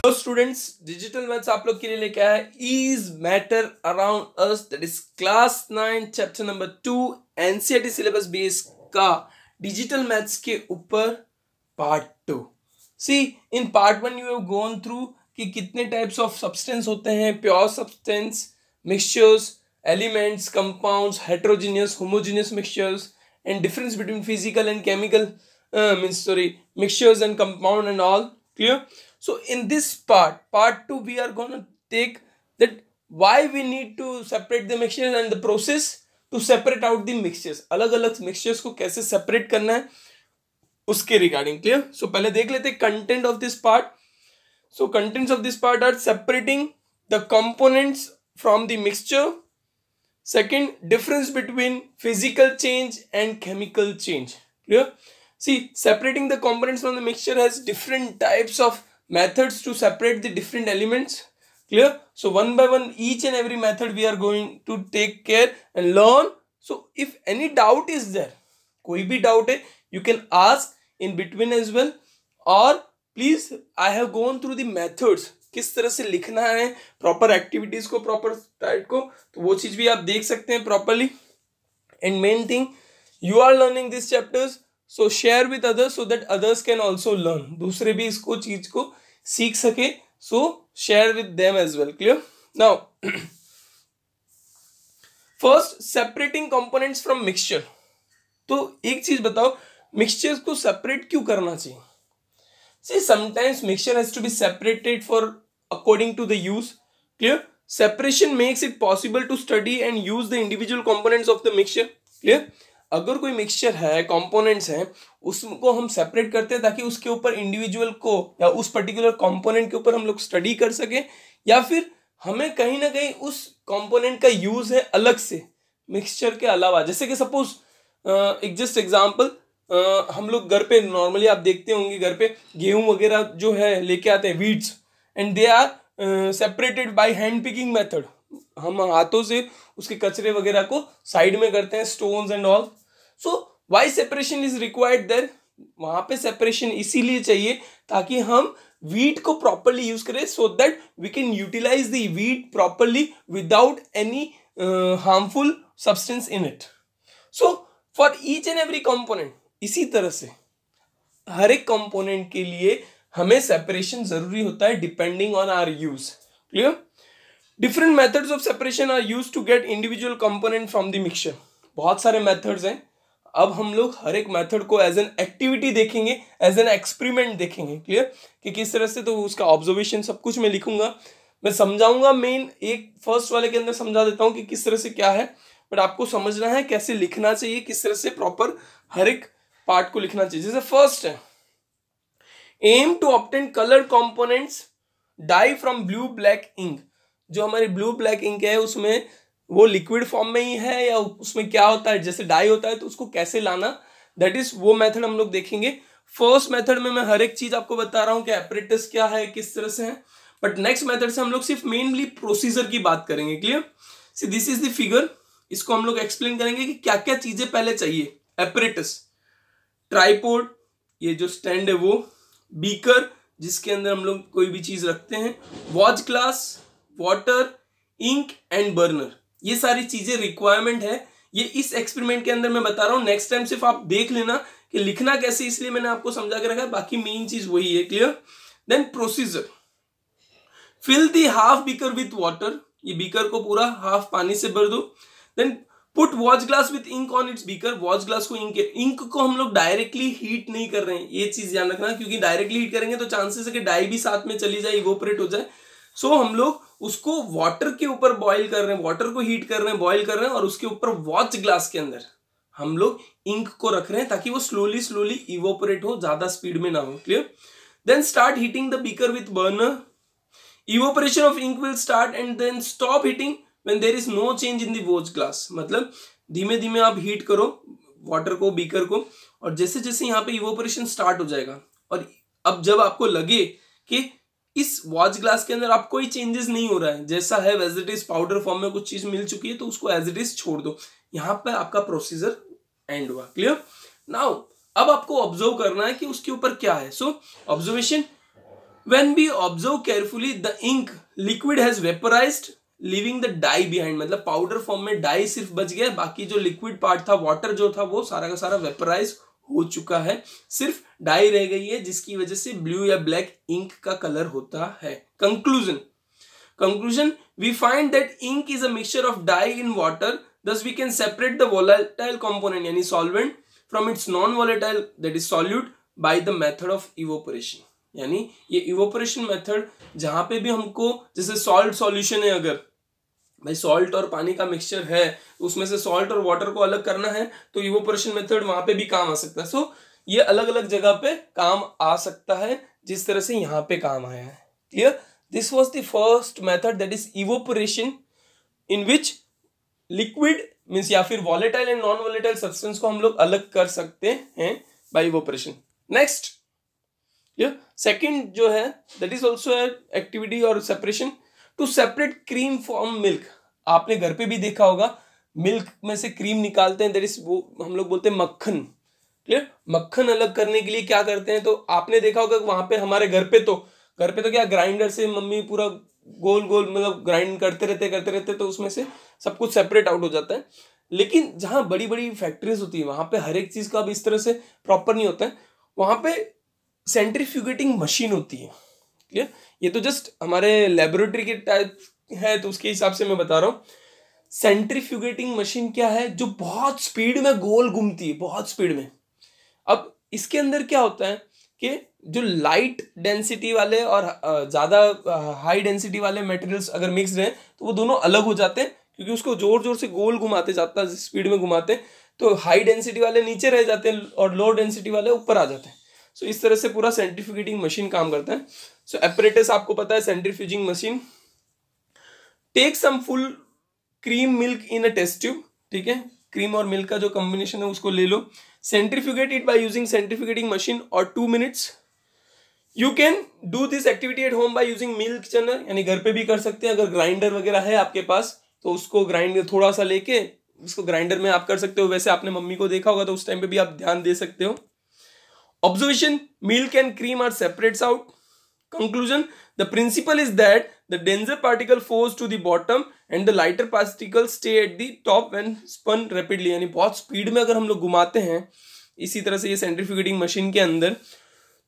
तो students, digital maths आप लोग के लिए लेके आया है is matter around us, that is class 9 chapter number 2 NCERT syllabus base का डिजिटल मैथ्स के ऊपर part 2। See in part 1 you have gone through कि कितने टाइप्स ऑफ सब्सटेंस होते हैं, pure substance, mixtures, elements, compounds, heterogeneous, homogeneous mixtures and difference between physical and chemical mixtures and compound and all. Clear? So in this part 2, we are going to take that why we need to separate the mixtures and the process to separate out the mixtures. अलग अलग mixtures को कैसे separate करना है उसके regarding. Clear? So पहले देख लेते हैं content of this part. So contents of this part are separating the components from the mixture. Second, difference between physical change and chemical change. Clear? See, separating the components from the mixture has different types of methods to separate the different elements. Clear? So one by one, each and every method we are going to take care and learn. So if any doubt is there, कोई भी doubt है, you can ask in between as well. Or please, I have gone through the methods. किस तरह से लिखना है proper activities को, proper type को, तो वो चीज भी आप देख सकते हैं properly. And main thing, you are learning this chapters, so share with others so that others can also learn. दूसरे भी इसको चीज को सीख सके, so share with them as well. Clear? Now first, separating components from mixture. तो एक चीज बताओ, मिक्सचर्स को सेपरेट क्यों करना चाहिए? See, sometimes mixture has to be separated for according to the use. Clear? Separation makes it possible to study and use the individual components of the mixture. Clear? अगर कोई मिक्सचर है, components हैं, उसको हम separate करते हैं ताकि उसके ऊपर इंडिविजुअल को या उस पर्टिकुलर कंपोनेंट के ऊपर हम लोग स्टडी कर सकें, या फिर हमें कहीं ना कहीं उस कंपोनेंट का यूज है अलग से मिक्सचर के अलावा. जैसे कि सपोज एक जस्ट एग्जांपल, हम लोग घर पे नॉर्मली आप देखते होंगे, घर पे गेहूं वगैरह जो है लेके आते हैं, weeds, and they are separated by hand picking method. हम हाथों से उसके कचरे वगैरह को साइड में करते हैं, stones and all. So why separation is required there? वहां पे सेपरेशन इसीलिए चाहिए ताकि हम वीट को प्रॉपरली यूज करें, so that we can utilise the wheat properly without any harmful substance in it. So for each and every component, इसी तरह से हर एक कंपोनेंट के लिए हमें सेपरेशन जरूरी होता है depending on our use. Clear? Different methods of separation are used to get individual component from the mixture. बहुत सारे मेथड्स हैं. अब हम लोग हर एक मेथड को एज एन एक्टिविटी देखेंगे, एज एन एक्सपेरिमेंट देखेंगे. क्लियर? कि किस तरह से, तो उसका ऑब्जर्वेशन सब कुछ मैं लिखूंगा, मैं समझाऊंगा. मेन एक फर्स्ट वाले के अंदर समझा देता हूं कि किस तरह से क्या है, बट आपको समझना है कैसे लिखना चाहिए, किस तरह से प्रॉपर हर एक पार्ट को लिखना चाहिए. जैसे फर्स्ट है, aim to obtain colour components dye from blue black ink. जो हमारी ब्लू ब्लैक इंक है उसमें वो लिक्विड फॉर्म में ही है या उसमें क्या होता है, जैसे डाई होता है, तो उसको कैसे लाना, दैट इज वो मेथड हम लोग देखेंगे. फर्स्ट मेथड में मैं हर एक चीज आपको बता रहा हूं कि एपरेटस क्या है, किस तरह से है, बट नेक्स्ट मेथड से हम लोग सिर्फ मेनली प्रोसीजर की बात करेंगे. Clear? See this is the figure. इसको हम लोग एक्सप्लेन करेंगे कि क्या क्या चीजें पहले चाहिए. एपरेटस, ट्राइपोड, ये जो स्टैंड है वो, बीकर जिसके अंदर हम लोग कोई भी चीज रखते हैं, watch glass, water, ink and burner. ये सारी चीजें रिक्वायरमेंट है. ये इस एक्सपेरिमेंट के अंदर मैं बता रहा हूं. नेक्स्ट टाइम सिर्फ आप देख लेना कि लिखना कैसे, इसलिए मैंने आपको समझा के रखा है, बाकी मेन चीज वही है. Clear? Then procedure, fill the half beaker with water. ये बीकर को पूरा हाफ पानी से भर दो. Then put watch glass with ink on its beaker. Watch glass को इंक को हम लोग डायरेक्टली हीट नहीं कर रहे हैं, ये चीज ध्यान रखना, क्योंकि डायरेक्टली हीट करेंगे तो चांसेस है कि डाई भी साथ में चली जाए, इवोपरेट हो जाए. सो हम लोग उसको वाटर के ऊपर बॉईल कर रहे हैं, वाटर को हीट कर रहे हैं, बॉईल कर रहे हैं, और उसके ऊपर वॉच ग्लास के अंदर हम लोग इंक को रख रहे हैं ताकि वो स्लोली स्लोली इवोपरेट हो, ज्यादा स्पीड में ना हो. Clear? Then start heating the beaker with burner. Evaporation of ink will start and then stop heating when there is no change in the watch glass. मतलब धीमे धीमे आप हीट करो वाटर को, बीकर को, और जैसे जैसे यहाँ पे इवोपरेशन स्टार्ट हो जाएगा, और अब जब आपको लगे कि इस वॉच ग्लास के अंदर आप कोई चेंजेस नहीं हो रहा है, जैसा है as it is, powder form में कुछ चीज मिल चुकी है, तो उसको एज इट इज छोड़ दो. यहाँ पे आपका प्रोसीजर एंड हुआ. क्लियर? नाउ अब आपको ऑब्जर्व करना है कि उसके ऊपर क्या है. सो observation, When we observe carefully, the ink liquid has vaporized, leaving the dye behind. मतलब पाउडर फॉर्म में डाई सिर्फ बच गया, बाकी जो लिक्विड पार्ट था, वाटर जो था, वो सारा का सारा वेपराइज हो चुका है, सिर्फ डाई रह गई है, जिसकी वजह से ब्लू या ब्लैक इंक का कलर होता है. Conclusion, we find that ink is a mixture of dye in water, thus we can separate the volatile component यानी solvent from its non-volatile that is solute by the method of evaporation. यानी ये evaporation method जहां पे भी हमको, जैसे salt solution है, अगर भाई सॉल्ट और पानी का मिक्सचर है, उसमें से सॉल्ट और वाटर को अलग करना है, तो इवोपोरेशन मेथड वहां पे भी काम आ सकता है. सो ये अलग अलग जगह पे काम आ सकता है, जिस तरह से यहाँ पे काम आया है. Clear? This was the first method, that is evaporation, in which liquid means या फिर volatile and non volatile substance को हम लोग अलग कर सकते हैं बाय इवोपोरेशन. नेक्स्ट सेकंड जो है, दैट इज ऑल्सो एक्टिविटी और separation to separate cream from milk. आपने घर पे भी देखा होगा, मिल्क में से क्रीम निकालते हैं, दैट इज वो हम लोग बोलते हैं मक्खन. क्लियर? मक्खन अलग करने के लिए क्या करते हैं, तो आपने देखा होगा वहां पे हमारे घर पे तो क्या ग्राइंडर से मम्मी पूरा गोल गोल मतलब ग्राइंड करते रहते, तो उसमें से सब कुछ सेपरेट आउट हो जाता है. लेकिन जहां बड़ी बड़ी फैक्ट्रीज होती है, वहां पे हर एक चीज का अब इस तरह से प्रॉपर नहीं होता है. वहां पे सेंट्रीफ्यूगेटिंग मशीन होती है. क्लियर? ये तो जस्ट हमारे लेबोरेटरी के टाइप है, तो उसके हिसाब से मैं बता रहा हूँ. सेंट्रीफ्यूगेटिंग मशीन क्या है, जो बहुत स्पीड में गोल घूमती है, बहुत स्पीड में. अब इसके अंदर क्या होता है कि जो लाइट डेंसिटी वाले और ज्यादा हाई डेंसिटी वाले मटेरियल्स अगर मिक्स्ड हैं, तो वो दोनों अलग हो जाते हैं, क्योंकि उसको जोर जोर से गोल घुमाते जाता है, स्पीड में घुमाते हैं, तो हाई डेंसिटी वाले नीचे रह जाते हैं और लो डेंसिटी वाले ऊपर आ जाते हैं. सो इस तरह से पूरा सेंट्रीफ्यूगेटिंग मशीन काम करता है. सो एपरेटस आपको पता है, centrifuging machine. Take some full cream milk in a test tube. ठीक है, क्रीम और मिल्क का जो कॉम्बिनेशन है उसको ले लो. सेंट्रीफ्यूगेट इट बाय यूजिंग सेंट्रीफ्यूगेटिंग मशीन और 2 minutes. You can do this activity at home by using milk churner, यानी घर पे भी कर सकते हैं. अगर ग्राइंडर वगैरह है आपके पास, तो उसको ग्राइंड थोड़ा सा लेके उसको ग्राइंडर में आप कर सकते हो. वैसे आपने मम्मी को देखा होगा, तो उस टाइम पे भी आप ध्यान दे सकते हो. Observation, milk and cream are separates out. Conclusion, the principle is that the denser particle falls to the bottom and the lighter particles stay at the top when spun rapidly. यानी बहुत speed में अगर हम लोग घुमाते हैं इसी तरह से ये सेंट्रीफ्यूगेटिंग मशीन के अंदर,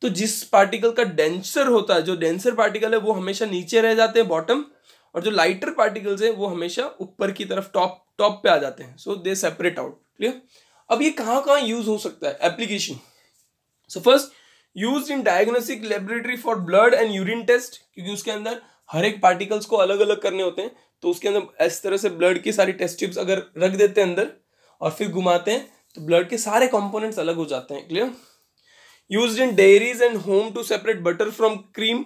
तो जिस पार्टिकल का डेंसर होता है, जो डेंसर पार्टिकल है वो हमेशा नीचे रह जाते हैं बॉटम, और जो लाइटर पार्टिकल्स है वो हमेशा ऊपर की तरफ टॉप पे आ जाते हैं. सो दे सेपरेट आउट. क्लियर? अब ये कहाँ यूज हो सकता है, application. So first, used in diagnostic laboratory for blood and urine test, क्योंकि उसके अंदर हर एक पार्टिकल्स को अलग अलग करने होते हैं, तो उसके अंदर इस तरह से ब्लड की सारी टेस्ट ट्यूब्स अगर रख देते हैं अंदर और फिर घुमाते हैं, तो ब्लड के सारे कंपोनेंट्स अलग हो जाते हैं. Clear? Used in dairies and home to separate butter from cream.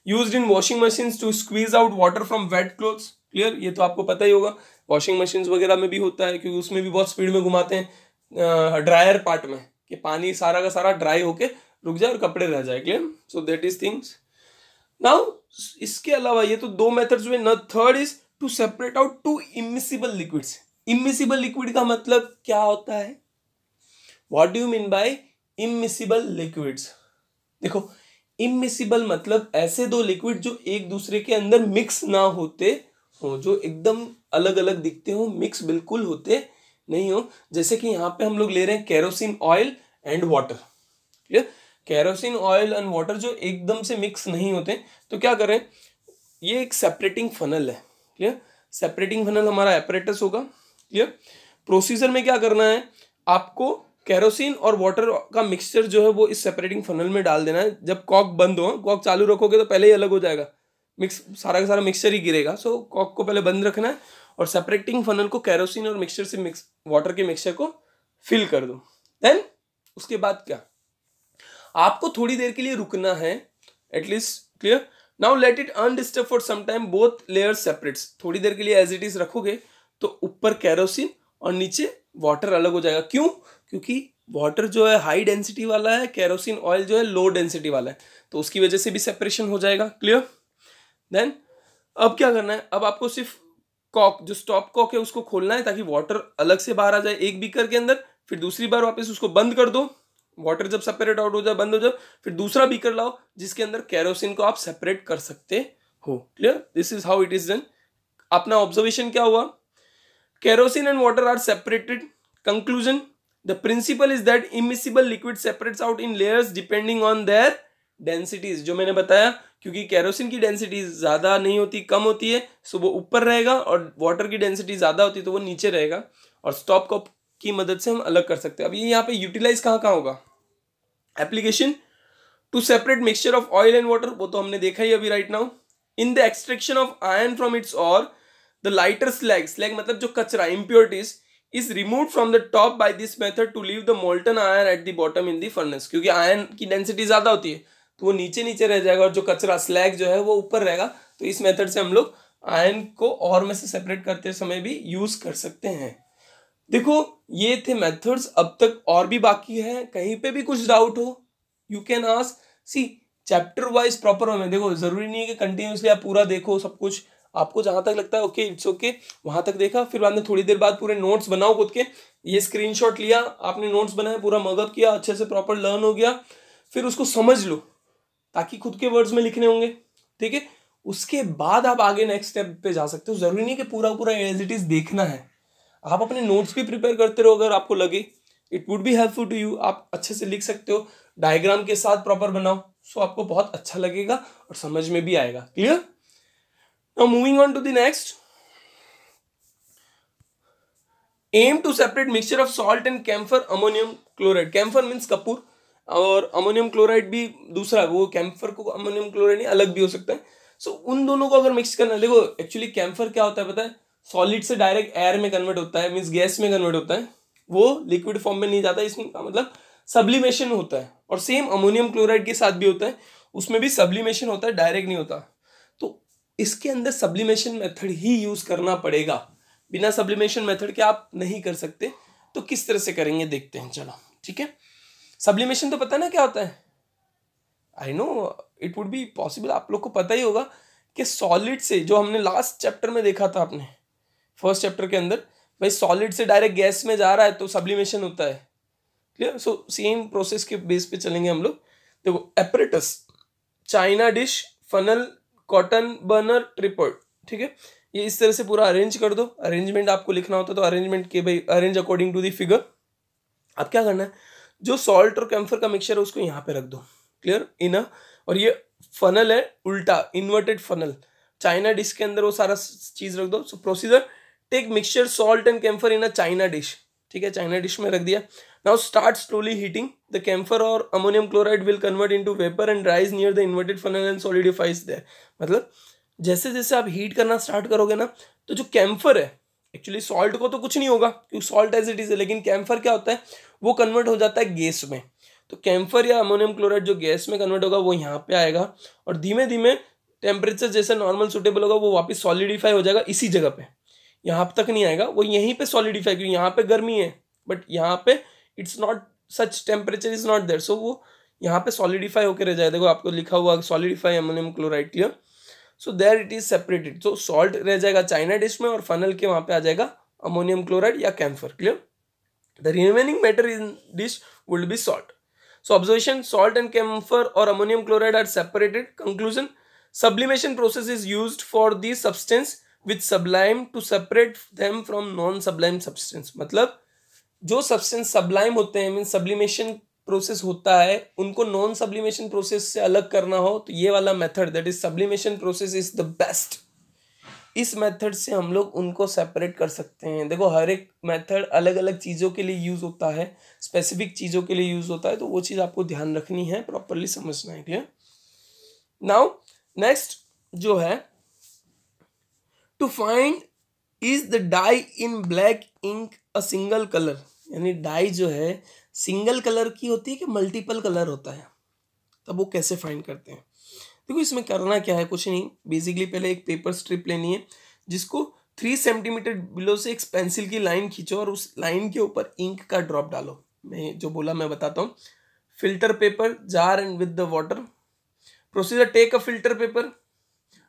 Used in washing machines to squeeze out water from wet clothes. Clear? ये तो आपको पता ही होगा, वॉशिंग मशीन्स वगैरह में भी होता है, क्योंकि उसमें भी बहुत स्पीड में घुमाते हैं ड्रायर पार्ट में, कि पानी सारा का सारा ड्राई होके रुक जाए और कपड़े रह जाए. Clear? So that is things. Now इसके अलावा ये तो 2 मेथड्स हुए. न third is to separate out 2 immiscible liquids. Immiscible liquid का मतलब क्या होता है? What do you mean by immiscible liquids? देखो, इमिसिबल मतलब ऐसे 2 लिक्विड जो एक दूसरे के अंदर मिक्स ना होते हो, जो एकदम अलग अलग दिखते हो, मिक्स बिल्कुल होते नहीं हो. जैसे कि यहाँ पे हम लोग ले रहे हैं kerosene oil and water. Clear? Kerosene oil and water जो एकदम से मिक्स नहीं होते, तो क्या करें, ये एक सेपरेटिंग फनल है. क्लियर? सेपरेटिंग फनल हमारा एपरेटस होगा. क्लियर? प्रोसीजर में क्या करना है, आपको केरोसिन और वाटर का मिक्सचर जो है वो इस सेपरेटिंग फनल में डाल देना है. जब कॉक बंद हो, कॉक चालू रखोगे तो पहले ही अलग हो जाएगा, मिक्स सारा का सारा मिक्सचर ही गिरेगा. सो कॉक को पहले बंद रखना है और सेपरेटिंग फनल को केरोसिन और मिक्सचर से वाटर के मिक्सचर को फिल कर दो. देन उसके बाद क्या, आपको थोड़ी देर के लिए रुकना है at least. Clear? Now let it undisturb for some time, both layers separates. थोड़ी देर के लिए एज इट इज रखोगे तो ऊपर केरोसिन और नीचे वाटर अलग हो जाएगा. क्यों? क्योंकि वाटर जो है हाई डेंसिटी वाला है, केरोसिन ऑयल जो है लो डेंसिटी वाला है, तो उसकी वजह से भी सेपरेशन हो जाएगा. क्लियर? देन अब क्या करना है, अब आपको सिर्फ कॉक, जो स्टॉप कॉक है उसको खोलना है ताकि वाटर अलग से बाहर आ जाए एक बीकर के अंदर. फिर दूसरी बार वापस उसको बंद कर दो, वाटर जब सेपरेट आउट हो जाए, बंद हो जाए, फिर दूसरा बीकर लाओ जिसके अंदर केरोसिन को आप सेपरेट कर सकते हो। Clear? This is how it is done. अपना ऑब्जर्वेशन क्या हुआ? Kerosene and water are separated. Conclusion: the principle is that immiscible liquid separates out in layers depending on their densities. जो मैंने बताया, क्योंकि केरोसिन की डेंसिटी ज्यादा नहीं होती, कम होती है, सो वो ऊपर रहेगा, और वाटर की डेंसिटी ज्यादा होती है तो वो नीचे रहेगा, और स्टॉप कप की मदद से हम अलग कर सकते हैं। अब ये यहाँ पे यूटिलाइज कहाँ होगा? Application to separate mixture of oil and water, वो तो हमने देखा ही अभी right now. In the extraction of iron from its ore the lighter slag मतलब जो कचरा, impurities, is removed from the top by this method to leave the molten iron at the bottom in the furnace। क्योंकि iron की density ज्यादा होती है तो वो नीचे नीचे रह जाएगा, और जो कचरा स्लैग जो है वो ऊपर रहेगा। तो इस मेथड से हम लोग आयरन को और में से सेपरेट करते समय भी यूज कर सकते हैं। देखो ये थे मेथड्स, अब तक और भी बाकी है। कहीं पे भी कुछ डाउट हो you can ask. See chapter wise proper में देखो, जरूरी नहीं है कि कंटिन्यूसली आप पूरा देखो सब कुछ। आपको जहां तक लगता है ओके इट्स ओके, वहां तक देखा, फिर बाद में थोड़ी देर बाद पूरे नोट्स बनाओ खुद के। ये स्क्रीनशॉट लिया आपने, नोट्स बनाया, पूरा मगअप किया, अच्छे से प्रॉपर लर्न हो गया, फिर उसको समझ लो ताकि खुद के वर्ड्स में लिखने होंगे, ठीक है। उसके बाद आप आगे नेक्स्ट स्टेप पे जा सकते हो। जरूरी नहीं कि पूरा पूरा एज इट इज देखना है, आप अपने नोट्स भी प्रिपेयर करते रहो। अगर आपको लगे it would be helpful to you, आप अच्छे से लिख सकते हो, डायग्राम के साथ प्रॉपर बनाओ, सो आपको बहुत अच्छा लगेगा और समझ में भी आएगा। Clear? Now moving on to the next. Aim to separate mixture of salt and camphor ammonium chloride. Camphor means Kapoor, और अमोनियम क्लोराइड भी दूसरा, वो कैम्फर को अमोनियम क्लोराइड नहीं अलग भी हो सकता है। सो उन दोनों को अगर मिक्स करना है, देखो एक्चुअली कैम्फर क्या होता है पता है? सॉलिड से डायरेक्ट एयर में कन्वर्ट होता है, मीन्स गैस में कन्वर्ट होता है, वो लिक्विड फॉर्म में नहीं जाता, इसमें मतलब सब्लिमेशन होता है। और सेम अमोनियम क्लोराइड के साथ भी होता है, उसमें भी सब्लिमेशन होता है, डायरेक्ट नहीं होता। तो इसके अंदर सब्लिमेशन मेथड ही यूज करना पड़ेगा, बिना सब्लिमेशन मेथड के आप नहीं कर सकते। तो किस तरह से करेंगे देखते हैं, चलो ठीक है। सब्लिमेशन तो पता है ना क्या होता है? I know it would be possible, आप लोग को पता ही होगा कि सॉलिड से, जो हमने लास्ट चैप्टर में देखा था अपने फर्स्ट चैप्टर के अंदर, भाई सॉलिड से डायरेक्ट गैस में जा रहा है तो सब्लिमेशन होता है। क्लियर? सो सेम प्रोसेस के बेस पे चलेंगे हम लोग। देखो apparatus, china dish, funnel, cotton burner, tripod, ठीक है। ये इस तरह से पूरा अरेंज कर दो। अरेंजमेंट आपको लिखना होता है तो अरेंजमेंट के भाई arrange according to the figure. अब क्या करना है, जो सॉल्ट और कैम्फर का मिक्सचर है उसको यहाँ पे रख दो। क्लियर? इन और ये फनल है उल्टा, इन्वर्टेड फनल, चाइना डिश के अंदर वो सारा चीज रख दो। So procedure, take mixture salt and camphor in a china dish, ठीक है, चाइना डिश में रख दिया। Now start slowly heating the camphor और ammonium chloride will convert into vapour and rise near the inverted funnel and solidifies there. मतलब जैसे जैसे आप हीट करना स्टार्ट करोगे ना, तो जो कैम्फर है, एक्चुअली सॉल्ट को तो कुछ नहीं होगा क्योंकि सॉल्ट एज इट इज है, लेकिन कैम्फर क्या होता है, वो कन्वर्ट हो जाता है गैस में। तो कैम्फर या अमोनियम क्लोराइड जो गैस में कन्वर्ट होगा वो यहाँ पे आएगा, और धीमे धीमे टेम्परेचर जैसा नॉर्मल सुटेबल होगा वो वापस सॉलिडिफाई हो जाएगा इसी जगह पे, यहाँ तक नहीं आएगा, वो यहीं पे सॉलिडिफाई, क्योंकि यहाँ पे गर्मी है बट यहाँ पे it's not such, temperature is not there, so वो यहाँ पे सॉलिडिफाई होकर रह जाए। देखो आपको लिखा हुआ solidify ammonium chloride. Clear? So there it is separated, so salt रह जाएगा चाइना डिश में और फनल के वहां पे आ जाएगा अमोनियम क्लोराइड या camphor. Clear? The remaining matter in dish would be salt. So observation, salt and camphor और ammonium chloride are separated. Conclusion, sublimation process is used for the substance with sublime to separate them from non sublime substance। मतलब जो substance sublime होते हैं, mean sublimation process होता है, उनको non sublimation process से अलग करना हो तो ये वाला method, that is sublimation process, is the best. इस मेथड से हम लोग उनको सेपरेट कर सकते हैं। देखो हर एक मेथड अलग अलग चीज़ों के लिए यूज होता है, स्पेसिफिक चीज़ों के लिए यूज होता है, तो वो चीज़ आपको ध्यान रखनी है, प्रॉपरली समझना है। क्लियर? नाउ नेक्स्ट जो है, to find is the dye in black ink a single colour, यानी डाई जो है सिंगल कलर की होती है कि मल्टीपल कलर होता है, तब वो कैसे फाइंड करते हैं। देखो इसमें करना क्या है, कुछ नहीं, बेसिकली पहले एक पेपर स्ट्रिप लेनी है जिसको 3 सेंटीमीटर बिलो से एक पेंसिल की लाइन खींचो और उस लाइन के ऊपर इंक का ड्रॉप डालो। मैं जो बोला मैं बताता हूँ। Filter paper, jar and with the water. Procedure, take a filter paper,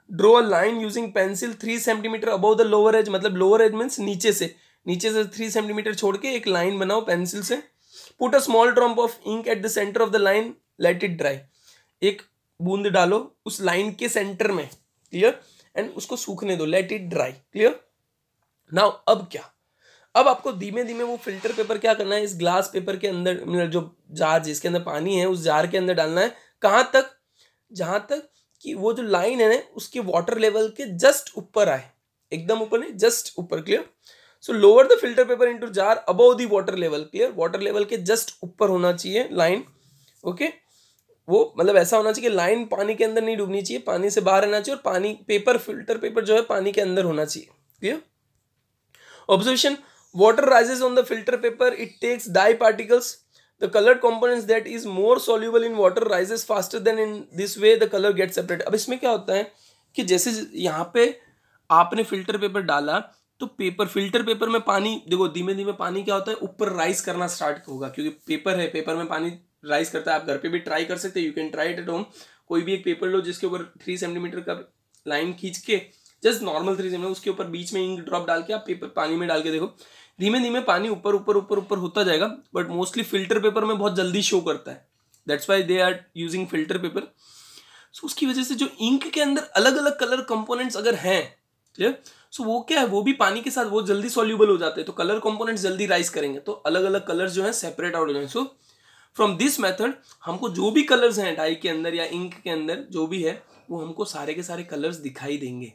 draw a line using pencil 3 centimetre above the lower edge, मतलब लोअर एज मीन्स नीचे से 3 सेंटीमीटर छोड़ के एक लाइन बनाओ पेंसिल से। Put a small drop of ink at the centre of the line, let it dry. एक बूंद डालो उस लाइन के सेंटर में, क्लियर, एंड उसको सूखने दो, late it dry, clear. Now अब क्या, अब आपको धीमे धीमे वो फिल्टर पेपर क्या करना है, इस ग्लास पेपर के अंदर, मतलब जो जार जिसके अंदर पानी है उस जार के अंदर डालना है। कहाँ तक, जहां तक कि वो जो लाइन है ना उसके वाटर लेवल के जस्ट ऊपर आए, एकदम ऊपर नहीं, जस्ट ऊपर, clear. So lower the filter paper into jar above the water level, clear, water level के जस्ट ऊपर होना चाहिए लाइन, ओके। वो मतलब ऐसा होना चाहिए कि लाइन पानी के अंदर नहीं डूबनी चाहिए, पानी से बाहर रहना चाहिए, और पानी पेपर, फिल्टर पेपर जो है पानी के अंदर होना चाहिए, clear. Observation, water rises on the filter paper, it takes dye particles, the colored components that is more soluble in water rises faster than in this way the color gets separated। अब इसमें क्या होता है कि जैसे यहाँ पे आपने फिल्टर पेपर डाला तो पेपर, फिल्टर पेपर में पानी, देखो धीमे धीमे पानी क्या होता है ऊपर राइज करना स्टार्ट होगा, क्योंकि पेपर है, पेपर में पानी राइज करता है। आप घर पे भी ट्राई कर सकते हैं, you can try it at home. कोई भी एक पेपर लो जिसके ऊपर 3 सेंटीमीटर का लाइन खींच के, जस्ट नॉर्मल 3 सेंटीमीटर, उसके ऊपर बीच में इंक ड्रॉप डाल के आप पेपर पानी में डाल के देखो, धीमे धीमे पानी ऊपर ऊपर ऊपर ऊपर होता जाएगा। बट मोस्टली फिल्टर पेपर में बहुत जल्दी शो करता है, that's why they are using filter paper. So उसकी वजह से जो इंक के अंदर अलग अलग कलर कंपोनेंट्स अगर हैं, क्लियर, सो वो क्या है, वो भी पानी के साथ वो जल्दी सॉल्यूबल हो जाते हैं, तो कलर कंपोनेंट्स जल्दी राइज करेंगे, तो अलग अलग कलर्स जो है सेपरेट आउट हो जाएंगे। सो फ्रॉम दिस मेथड हमको जो भी कलर्स हैं डाई के अंदर या इंक के अंदर जो भी है, वो हमको सारे के सारे कलर्स दिखाई देंगे।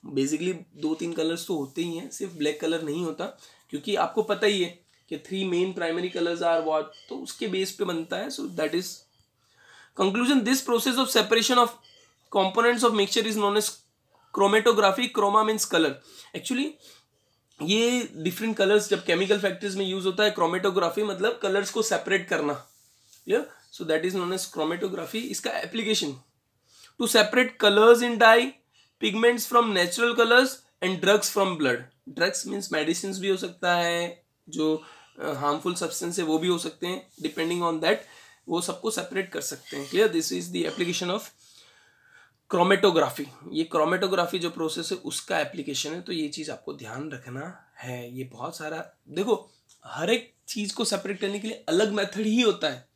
बेसिकली 2-3 कलर्स तो होते ही हैं, सिर्फ ब्लैक कलर नहीं होता, क्योंकि आपको पता ही है कि 3 main primary colours are what, तो उसके बेस पे बनता है। So that is conclusion, this process of separation of components of mixture is known as chromatography. Chroma means colour, actually ये डिफरेंट कलर्स जब केमिकल फैक्ट्रीज में यूज होता है, क्रोमेटोग्राफी मतलब कलर्स को सेपरेट करना, so that is known as chromatography. इसका application, to separate colours in dye, pigments from natural colours and drugs from blood. Drugs means medicine भी हो सकता है, जो हार्मफुल सब्सटेंस है वो भी हो सकते हैं, डिपेंडिंग ऑन दैट वो सबको सेपरेट कर सकते हैं, clear. This is the application of chromatography. ये क्रोमेटोग्राफी जो प्रोसेस है उसका एप्लीकेशन है, तो ये चीज़ आपको ध्यान रखना है। ये बहुत सारा, देखो हर एक चीज़ को सेपरेट करने के लिए अलग मेथड ही होता है,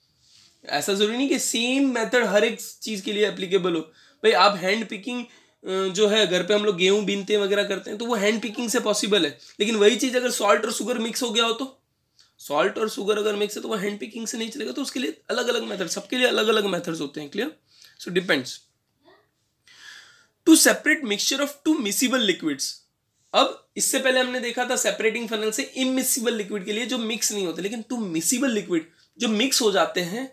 ऐसा जरूरी नहीं कि सेम मेथड हर एक चीज़ के लिए एप्लीकेबल हो। भाई आप हैंड पिकिंग जो है घर पे हम लोग गेहूं बीनते वगैरह करते हैं, तो वो हैंड पिकिंग से पॉसिबल है, लेकिन वही चीज़ अगर सॉल्ट और शुगर मिक्स हो गया हो, तो सॉल्ट और शुगर अगर मिक्स है तो वो हैंड पिकिंग से नहीं चलेगा, तो उसके लिए अलग अलग मेथड, सबके लिए अलग अलग मेथड्स होते हैं, clear. So depends. To separate mixture of 2 miscible liquids. अब इससे पहले हमने देखा था सेपरेटिंग फनल से इमिसिबल लिक्विड के लिए जो मिक्स नहीं होते, लेकिन 2 मिसिबल लिक्विड जो मिक्स हो जाते हैं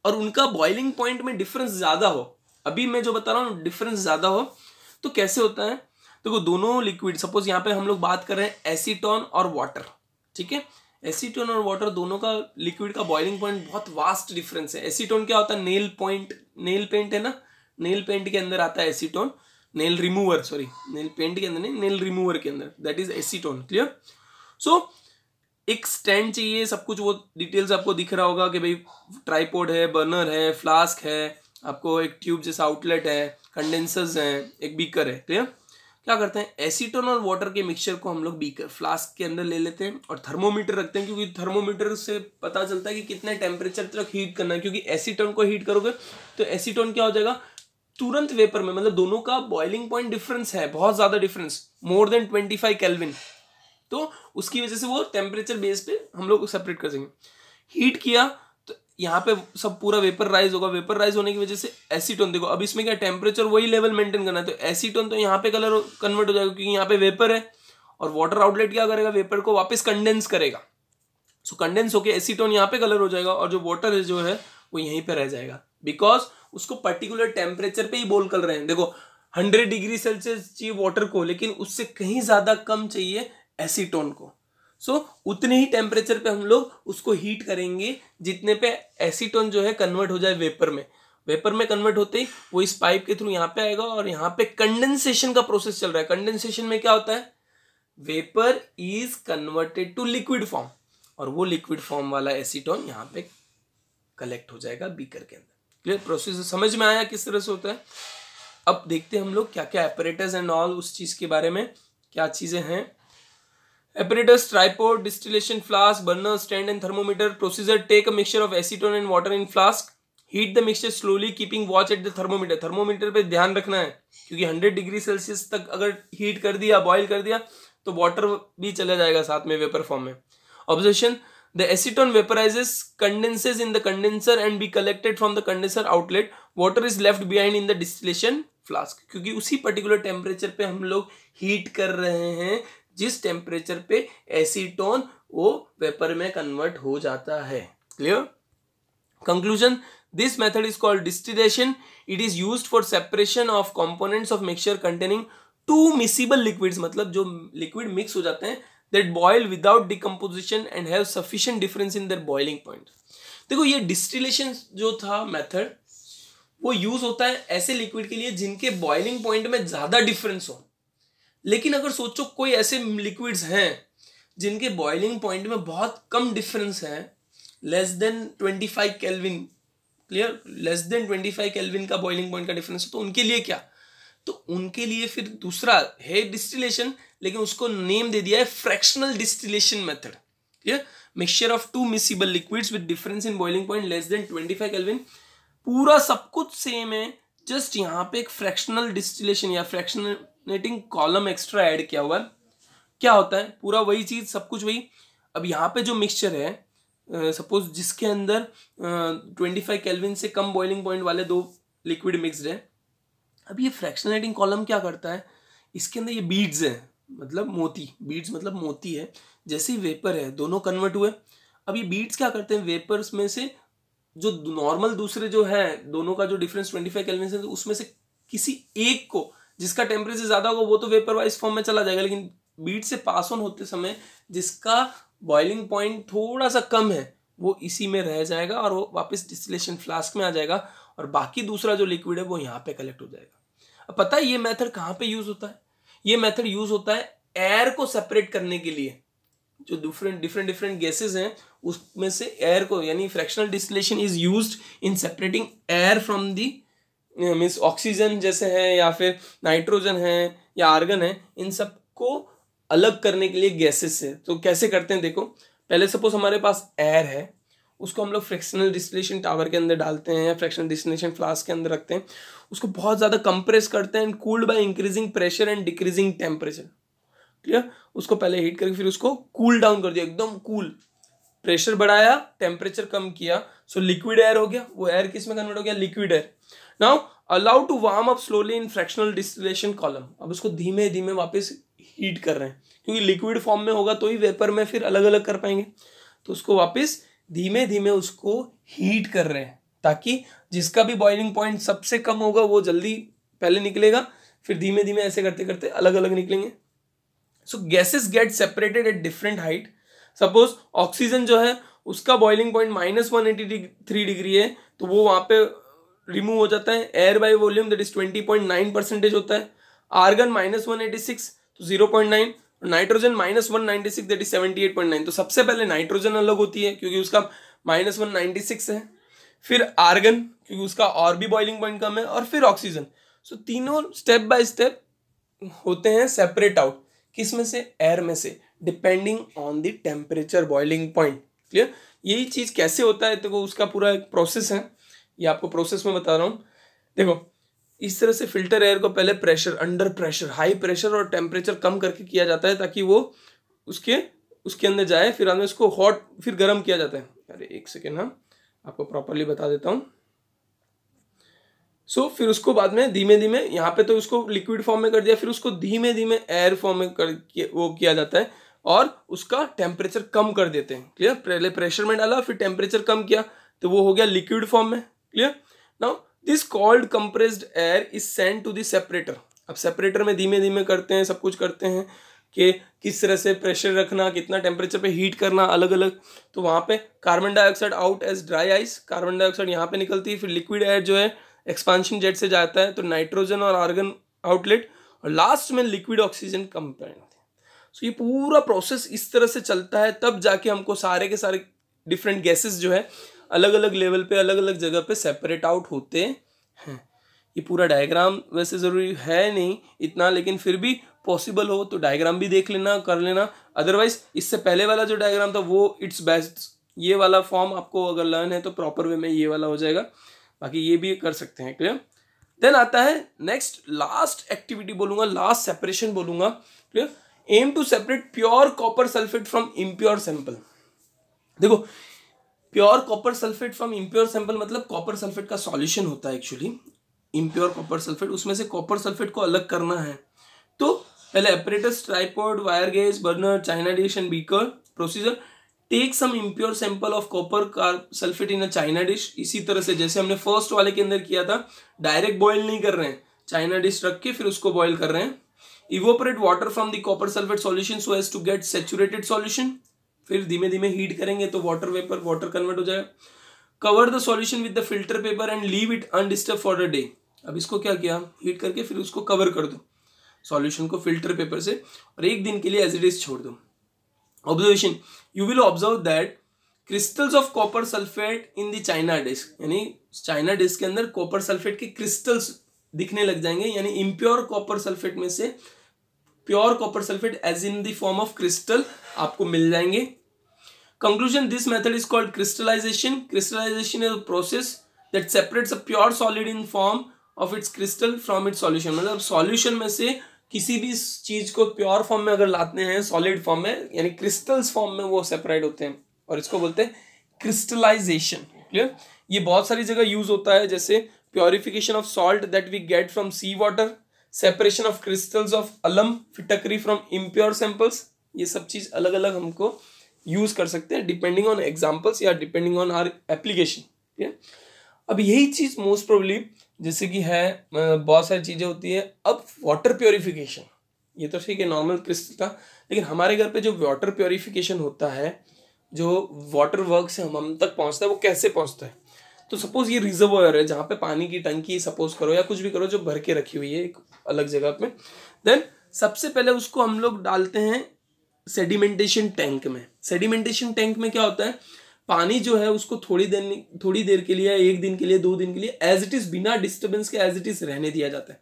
और उनका बॉइलिंग पॉइंट में डिफरेंस ज्यादा हो, अभी मैं जो बता रहा हूँ डिफरेंस ज्यादा हो, तो कैसे होता है, देखो दोनों लिक्विड, सपोज यहाँ पे हम लोग बात कर रहे हैं एसीटोन और वाटर, ठीक है। एसीटोन और वाटर दोनों का लिक्विड का बॉइलिंग पॉइंट बहुत वास्ट डिफरेंस है। एसीटोन क्या होता है, नेल पेंट है ना, नेल पेंट के अंदर आता है acetone, nail remover, sorry nail paint के अंदर नहीं, नेल रिमूवर के अंदर, that is acetone, clear. So एक स्टैंड चाहिए, सब कुछ वो डिटेल्स आपको दिख रहा होगा कि भाई ट्राइपॉड है, बर्नर है, फ्लास्क है, आपको एक ट्यूब जैसा आउटलेट है, कंडेंसर्स हैं, एक बीकर है, क्लियर। क्या करते हैं, एसीटोन और वाटर के मिक्सचर को हम लोग बीकर फ्लास्क के अंदर ले लेते हैं और थर्मोमीटर रखते हैं, क्योंकि थर्मोमीटर से पता चलता है कि कितने टेम्परेचर तक हीट करना है, क्योंकि एसीटोन को हीट करोगे तो एसीटोन क्या हो जाएगा, तुरंत वेपर में, मतलब दोनों का बॉइलिंग पॉइंट डिफरेंस है, बहुत ज्यादा डिफरेंस, मोर देन 25 केल्विन, तो उसकी वजह से वो टेम्परेचर बेस पे हम लोग सेपरेट कर देंगे। हीट किया तो यहाँ पे सब पूरा वेपर राइज होगा, वेपर राइज होने की वजह से एसीटोन, देखो अब इसमें क्या टेम्परेचर वही लेवल मेंटेन करना है, तो एसीटोन तो यहाँ पे कलर कन्वर्ट हो जाएगा, क्योंकि यहाँ पे वेपर है, और वाटर आउटलेट क्या करेगा, वेपर को वापस कंडेंस करेगा, सो कंडेंस होके एसीटोन यहाँ पे कलर हो जाएगा, और जो वाटर है जो है वो यहीं पे रह जाएगा, बिकॉज उसको पर्टिकुलर टेम्परेचर पे ही बोल कर रहे हैं। देखो 100 डिग्री सेल्सियस चाहिए वाटर को, लेकिन उससे कहीं ज्यादा कम चाहिए एसीटोन को, सो उतने ही टेम्परेचर पे हम लोग उसको हीट करेंगे जितने पे एसीटोन जो है कन्वर्ट हो जाए वेपर में। वेपर में कन्वर्ट होते ही वो इस पाइप के थ्रू यहाँ पे आएगा, और यहाँ पे कंडेंसेशन का प्रोसेस चल रहा है। कंडेंसेशन में क्या होता है, vapour is converted to liquid form, और वो लिक्विड फॉर्म वाला एसीटोन यहाँ पे कलेक्ट हो जाएगा बीकर के अंदर। क्लियर, प्रोसेस समझ में आया किस तरह से होता है। अब देखते हैं हम लोग क्या क्या एपरेटस एंड ऑल उस चीज के बारे में क्या चीजें हैं। Apparatus, tripod, distillation flask, burner, stand and thermometer. Procedure: take a mixture of acetone and water in flask. Heat the mixture slowly, keeping watch at the thermometer. Thermometer पे ध्यान रखना है क्योंकि 100 डिग्री सेल्सियस तक अगर हीट कर दिया, boil कर दिया, तो वाटर भी चला जाएगा साथ में वेपर फॉर्म में. Observation: the acetone vaporizes, condenses in the condenser and be collected from the condenser outlet. Water is left behind in the distillation flask. क्योंकि उसी पर्टिकुलर टेम्परेचर पे हम लोग हीट कर रहे हैं जिस टेम्परेचर पे एसीटोन वो वेपर में कन्वर्ट हो जाता है. Clear? Conclusion: this method is called distillation. It is used for separation of components of mixture containing two miscible liquids. मतलब जो लिक्विड मिक्स हो जाते हैं that boil without decomposition and have sufficient difference in their boiling point. देखो ये distillation जो था method वो यूज होता है ऐसे लिक्विड के लिए जिनके बॉइलिंग पॉइंट में ज्यादा डिफरेंस हो. लेकिन अगर सोचो कोई ऐसे लिक्विड्स हैं जिनके बॉइलिंग पॉइंट में बहुत कम डिफरेंस है, less than 25 kelvin. Clear? Less than 25 kelvin का बॉइलिंग पॉइंट का डिफरेंस हो, तो उनके लिए क्या? तो उनके लिए फिर दूसरा है डिस्टिलेशन, लेकिन उसको नेम दे दिया है fractional distillation method. Clear? Mixture of to miscible liquids with difference in boiling point less than 25 kelvin. पूरा सब कुछ सेम है, जस्ट यहाँ पे एक फ्रैक्शनल डिस्टिलेशन या फ्रैक्शनेटिंग कॉलम एक्स्ट्रा ऐड किया हुआ है. क्या होता है? पूरा वही चीज, सब कुछ वही. अब यहाँ पे जो मिक्सचर है सपोज जिसके अंदर 25 केल्विन से कम बॉइलिंग पॉइंट वाले दो लिक्विड मिक्सड है. अब ये फ्रैक्शनेटिंग कॉलम क्या करता है, इसके अंदर ये बीड्स है, मतलब मोती. बीड्स मतलब मोती है. जैसे ही वेपर है दोनों कन्वर्ट हुए. अब ये बीड्स क्या करते हैं, वेपर्स में से जो नॉर्मल दूसरे जो है दोनों का जो डिफरेंस 25 केल्विन से, उसमें से किसी एक को जिसका टेम्परेचर ज्यादा होगा वो तो वेपर वाइज फॉर्म में चला जाएगा, लेकिन बीड से पास ऑन होते समय जिसका बॉइलिंग पॉइंट थोड़ा सा कम है वो इसी में रह जाएगा और वो वापस डिस्टिलेशन फ्लास्क में आ जाएगा और बाकी दूसरा जो लिक्विड है वो यहाँ पे कलेक्ट हो जाएगा. अब पता है ये मेथड कहाँ पे यूज होता है? ये मेथड यूज होता है एयर को सेपरेट करने के लिए. जो डिफरेंट गैसेस हैं उसमें से एयर को, यानी fractional distillation is used in separating air from the means oxygen जैसे है या फिर नाइट्रोजन है या आर्गन है, इन सब को अलग करने के लिए गैसेस से. तो कैसे करते हैं देखो. पहले सपोज हमारे पास एयर है, उसको हम लोग फ्रैक्शनल डिस्टिलेशन टावर के अंदर डालते हैं या फ्रैक्शनल डिस्टिलेशन फ्लास्क के अंदर रखते हैं. उसको बहुत ज़्यादा कंप्रेस करते हैं and cooled by increasing pressure and decreasing temperature. Clear? उसको पहले हीट करके फिर उसको कूल डाउन कर दिया, एकदम कूल. प्रेशर बढ़ाया, टेम्परेचर कम किया, सो लिक्विड एयर हो गया. वो एयर किस में कन्वर्ट हो गया? Liquid air. Now allow to warm up slowly in fractional distillation column. अब उसको धीमे धीमे वापस हीट कर रहे हैं क्योंकि लिक्विड फॉर्म में होगा तो ही वेपर में फिर अलग अलग कर पाएंगे. तो उसको वापस धीमे धीमे उसको हीट कर रहे हैं ताकि जिसका भी बॉइलिंग पॉइंट सबसे कम होगा वो जल्दी पहले निकलेगा, फिर धीमे धीमे ऐसे करते करते अलग अलग निकलेंगे. So gases get separated at different height. Suppose oxygen जो है उसका बॉइलिंग पॉइंट -183 डिग्री है तो वो वहां पे रिमूव हो जाता है. Air by volume that is 20.9% होता है. आर्गन -186 तो 0.9. Nitrogen -196 that is 78.9. तो सबसे पहले नाइट्रोजन अलग होती है क्योंकि उसका -196 है, फिर आर्गन क्योंकि उसका और भी बॉइलिंग पॉइंट कम है, और फिर ऑक्सीजन. सो तीनों स्टेप बाय स्टेप होते हैं सेपरेट आउट. किस में से? एयर में से, depending on the temperature boiling point. Clear? यही चीज कैसे होता है तो उसका पूरा एक प्रोसेस है, ये आपको प्रोसेस में बता रहा हूँ. देखो इस तरह से फिल्टर एयर को पहले pressure, under pressure, high pressure और टेम्परेचर कम करके किया जाता है ताकि वो उसके अंदर जाए. फिर अंदर इसको हॉट फिर गर्म किया जाता है. अरे एक सेकेंड, हाँ आपको प्रॉपरली बता देता हूँ. सो फिर उसको बाद में धीमे धीमे यहाँ पे तो उसको लिक्विड फॉर्म में कर दिया, फिर उसको धीमे धीमे एयर फॉर्म में वो किया जाता है और उसका टेम्परेचर कम कर देते हैं. क्लियर? पहले प्रेशर में डाला फिर टेम्परेचर कम किया तो वो हो गया लिक्विड फॉर्म में. Clear? Now this called compressed air is sent to the separator. अब सेपरेटर में धीमे धीमे करते हैं, सब कुछ करते हैं कि किस तरह से प्रेशर रखना, कितना टेम्परेचर पे हीट करना, अलग अलग. तो वहाँ पे carbon dioxide out as dry ice, carbon dioxide यहाँ पे निकलती है. फिर लिक्विड एयर जो है एक्सपांशन जेट से जाता है तो नाइट्रोजन और आर्गन आउटलेट, और लास्ट में लिक्विड ऑक्सीजन कंपाउंड. सो ये पूरा प्रोसेस इस तरह से चलता है, तब जाके हमको सारे के सारे डिफरेंट गैसेस जो है अलग अलग लेवल पे, अलग अलग जगह पे सेपरेट आउट होते हैं. ये पूरा डायग्राम वैसे ज़रूरी है नहीं इतना, लेकिन फिर भी पॉसिबल हो तो डायग्राम भी देख लेना, कर लेना, अदरवाइज इससे पहले वाला जो डायग्राम था वो इट्स बेस्ट। ये वाला फॉर्म आपको अगर लर्न है तो प्रॉपर वे में ये वाला हो जाएगा, बाकी ये भी कर सकते हैं। क्लियर। देन आता है नेक्स्ट लास्ट एक्टिविटी बोलूंगा, लास्ट सेपरेशन बोलूंगा। Clear. Aim to separate pure copper sulphate from impure sample. देखो pure copper sulphate from impure sample मतलब कॉपर सल्फेट का सॉल्यूशन होता है एक्चुअली, इम्प्योर कॉपर सल्फेट, उसमें से कॉपर सल्फेट को अलग करना है। तो पहले apparatus, tripod, wire gauze, burner, china dish and beaker. Procedure, take some impure sample of copper sulphate in a china dish. इसी तरह से जैसे हमने फर्स्ट वाले के अंदर किया था, डायरेक्ट बॉयल नहीं कर रहे हैं, चाइना डिश रख के फिर उसको बॉयल कर रहे हैं। Evaporate water from the copper sulphate solution so as to get saturated solution. फिर धीमे धीमे हीट करेंगे तो वाटर वेपर वाटर कन्वर्ट हो जाएगा। Cover the solution with the filter paper and leave it undisturb for a day. अब इसको क्या किया, हीट करके फिर उसको कवर कर दो सॉल्यूशन को फिल्टर पेपर से, और एक दिन के लिए एज इट इज छोड़ दो। Observation, you will observe that crystals of copper sulphate in the china disc, यानी चाइना डिस्क के अंदर कॉपर सल्फेट के क्रिस्टल्स दिखने लग जाएंगे, यानी इम्प्योर कॉपर सल्फेट में से pure copper sulphate as in the form of crystal आपको मिल जाएंगे। Conclusion, this method is called crystallization. Crystallization is a process that separates a pure solid in form of its crystal from its solution. मतलब solution में से किसी भी चीज को प्योर फॉर्म में अगर लाते हैं, सॉलिड फॉर्म में, यानी क्रिस्टल्स फॉर्म में वो सेपरेट होते हैं, और इसको बोलते हैं क्रिस्टलाइजेशन। क्लियर। ये बहुत सारी जगह यूज होता है, जैसे purification of salt that we get from sea water, separation of crystals of alum फिटकरी फ्रॉम इम्प्योर सैंपल्स। ये सब चीज अलग अलग हमको यूज कर सकते हैं डिपेंडिंग ऑन एग्जांपल्स या डिपेंडिंग ऑन आवर एप्लीकेशन। ठीक है। अब यही चीज मोस्ट प्रोबेबली जैसे कि है बहुत सारी चीजें होती है। अब वाटर प्योरिफिकेशन, ये तो ठीक है नॉर्मल क्रिस्टल का, लेकिन हमारे घर पे जो वाटर प्योरिफिकेशन होता है, जो वाटर वर्क से हम तक पहुंचता है, वो कैसे पहुंचता है। तो सपोज ये रिजर्वोयर है जहाँ पे पानी की टंकी सपोज करो या कुछ भी करो जो भर के रखी हुई है एक अलग जगह पे। देन सबसे पहले उसको हम लोग डालते हैं सेडिमेंटेशन टैंक में। सेडिमेंटेशन टैंक में क्या होता है, पानी जो है उसको थोड़ी देर के लिए, एक दिन के लिए, 2 दिन के लिए एज इट इज, बिना डिस्टर्बेंस के एज इट इज रहने दिया जाता है।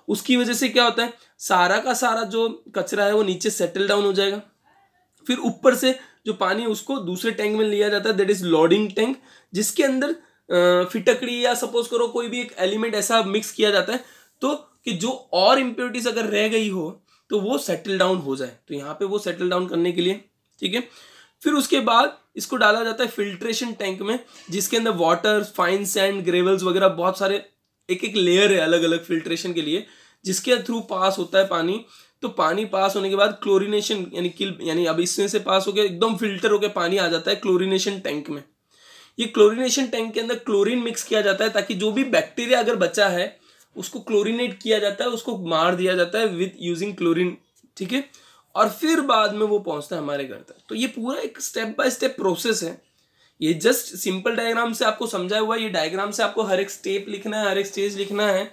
उसकी वजह से क्या होता है, सारा का सारा जो कचरा है वो नीचे सेटल डाउन हो जाएगा। फिर ऊपर से जो पानी उसको दूसरे टैंक में लिया जाता है, दैट इज लोडिंग टैंक, जिसके अंदर फिटकड़ी या सपोज करो कोई भी एक एलिमेंट ऐसा मिक्स किया जाता है, तो कि जो और इम्प्योरिटीज अगर रह गई हो तो वो सेटल डाउन हो जाए। तो यहाँ पे वो सेटल डाउन करने के लिए, ठीक है। फिर उसके बाद इसको डाला जाता है फिल्ट्रेशन टैंक में, जिसके अंदर वाटर, फाइन सैंड, ग्रेवल्स वगैरह बहुत सारे एक एक लेयर है अलग अलग फिल्ट्रेशन के लिए, जिसके थ्रू पास होता है पानी। तो पानी पास होने के बाद क्लोरीनेशन यानी अब इसमें से पास होकर एकदम फिल्टर होकर पानी आ जाता है क्लोरीनेशन टैंक में। ये क्लोरीनेशन टैंक के अंदर क्लोरीन मिक्स किया जाता है ताकि जो भी बैक्टीरिया अगर बचा है उसको क्लोरीनेट किया जाता है, उसको मार दिया जाता है विद यूजिंग क्लोरीन, ठीक है। और फिर बाद में वो पहुंचता है हमारे घर तक। तो ये पूरा एक स्टेप बाय स्टेप प्रोसेस है। ये जस्ट सिंपल डायग्राम से आपको समझाया हुआ, ये डायग्राम से आपको हर एक स्टेप लिखना है, हर एक स्टेज लिखना है,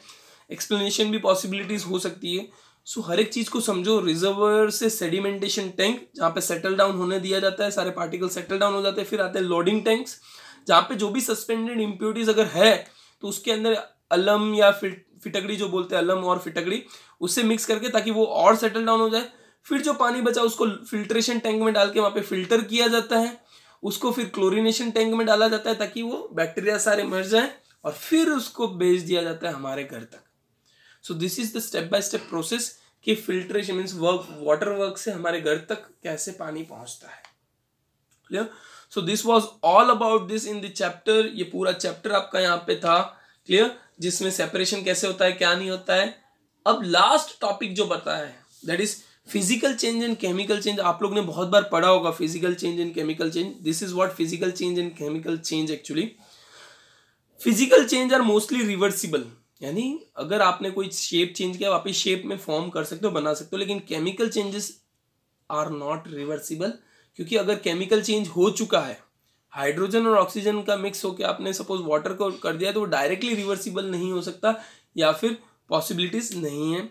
एक्सप्लेनेशन भी पॉसिबिलिटीज हो सकती है। सो हर एक चीज को समझो। रिजर्वर से सेडिमेंटेशन टैंक जहाँ पे सेटल डाउन होने दिया जाता है, सारे पार्टिकल सेटल डाउन हो जाते हैं। फिर आते हैं लोडिंग टैंक्स, जहाँ पे जो भी सस्पेंडेड इम्प्योरिटीज अगर है तो उसके अंदर अलम या फिटकड़ी जो बोलते हैं, अलम और फिटकड़ी, उससे मिक्स करके ताकि वो और सेटल डाउन हो जाए। फिर जो पानी बचा उसको फिल्ट्रेशन टैंक में डाल के वहाँ पे फिल्टर किया जाता है, उसको फिर क्लोरीनेशन टैंक में डाला जाता है ताकि वो बैक्टीरिया सारे मर जाएं, और फिर उसको भेज दिया जाता है हमारे घर तक। So this is the step by step process कि फिल्ट्रेशन मीन्स वाटर वर्क से हमारे घर तक कैसे पानी पहुंचता है। Clear. So this was all about this in the chapter. ये पूरा चैप्टर आपका यहाँ पे था, क्लियर, जिसमें सेपरेशन कैसे होता है, क्या नहीं होता है। अब लास्ट टॉपिक जो बताया है that is physical change and chemical change. आप लोग ने बहुत बार पढ़ा होगा physical change and chemical change. This is what physical change and chemical change actually. Physical change are mostly reversible, यानी अगर आपने कोई शेप चेंज किया वापस शेप में फॉर्म कर सकते हो, बना सकते हो। लेकिन chemical changes are not reversible, क्योंकि अगर केमिकल चेंज हो चुका है, हाइड्रोजन और ऑक्सीजन का मिक्स होकर आपने सपोज वाटर को कर दिया, तो वो डायरेक्टली रिवर्सिबल नहीं हो सकता, या फिर पॉसिबिलिटीज नहीं है।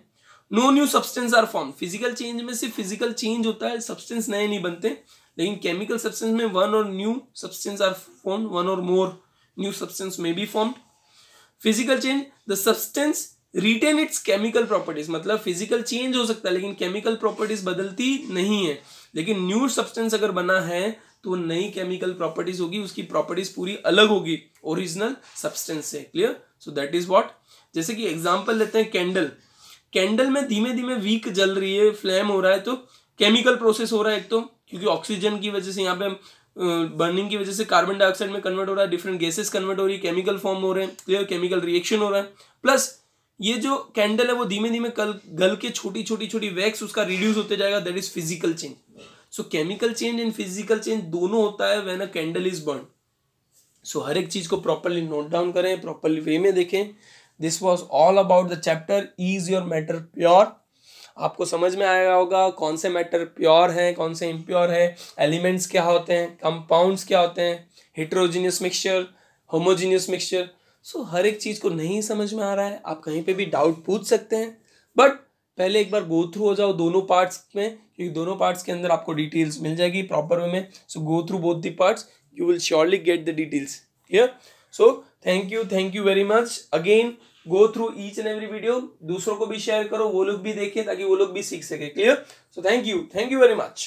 No new substance are form. Physical change में सिर्फ फिजिकल चेंज होता है, सब्सटेंस नए नहीं बनते। लेकिन केमिकल सब्सटेंस में one or new substance are form, one or more new substance may be form. Physical change, the substance retain its chemical properties, मतलब फिजिकल चेंज हो सकता है लेकिन केमिकल प्रॉपर्टीज बदलती नहीं है। लेकिन न्यू सब्सटेंस अगर बना है तो नई केमिकल प्रॉपर्टीज होगी, उसकी प्रॉपर्टीज पूरी अलग होगी ओरिजिनल सब्सटेंस से। Clear? So that is what, जैसे कि एग्जांपल लेते हैं कैंडल। कैंडल में धीमे धीमे वीक जल रही है, फ्लेम हो रहा है, तो केमिकल प्रोसेस हो रहा है एक तो, क्योंकि ऑक्सीजन की वजह से यहाँ पे बर्निंग की वजह से कार्बन डाइऑक्साइड में कन्वर्ट हो रहा है, डिफरेंट गैसेस कन्वर्ट हो रही है, केमिकल फॉर्म हो रहे हैं, क्लियर, केमिकल रिएक्शन हो रहा है। प्लस ये जो कैंडल है वो धीमे धीमे गल के छोटी छोटी छोटी वैक्स उसका रिड्यूस होते जाएगा, that is physical change. So chemical change and physical change दोनों होता है when a candle is burn. So हर एक चीज को प्रॉपरली नोट डाउन करें, प्रॉपरली वे में देखें। This was all about the chapter is your matter pure. आपको समझ में आया होगा कौन से मैटर प्योर हैं, कौन से इम्प्योर है, एलिमेंट्स क्या होते हैं, कंपाउंड्स क्या होते हैं, हेटेरोजीनियस मिक्सचर, होमोजीनियस मिक्सचर। सो हर एक चीज को नहीं समझ में आ रहा है, आप कहीं पे भी डाउट पूछ सकते हैं, बट पहले एक बार गो थ्रू हो जाओ दोनों पार्ट्स में, क्योंकि दोनों पार्ट्स के अंदर आपको डिटेल्स मिल जाएगी प्रॉपर वे में। So go through both the parts, you will surely get the details here. So thank you very much again. go through each and every video, दूसरों को भी शेयर करो, वो लोग भी देखें ताकि वो लोग भी सीख सके। Clear? so thank you very much.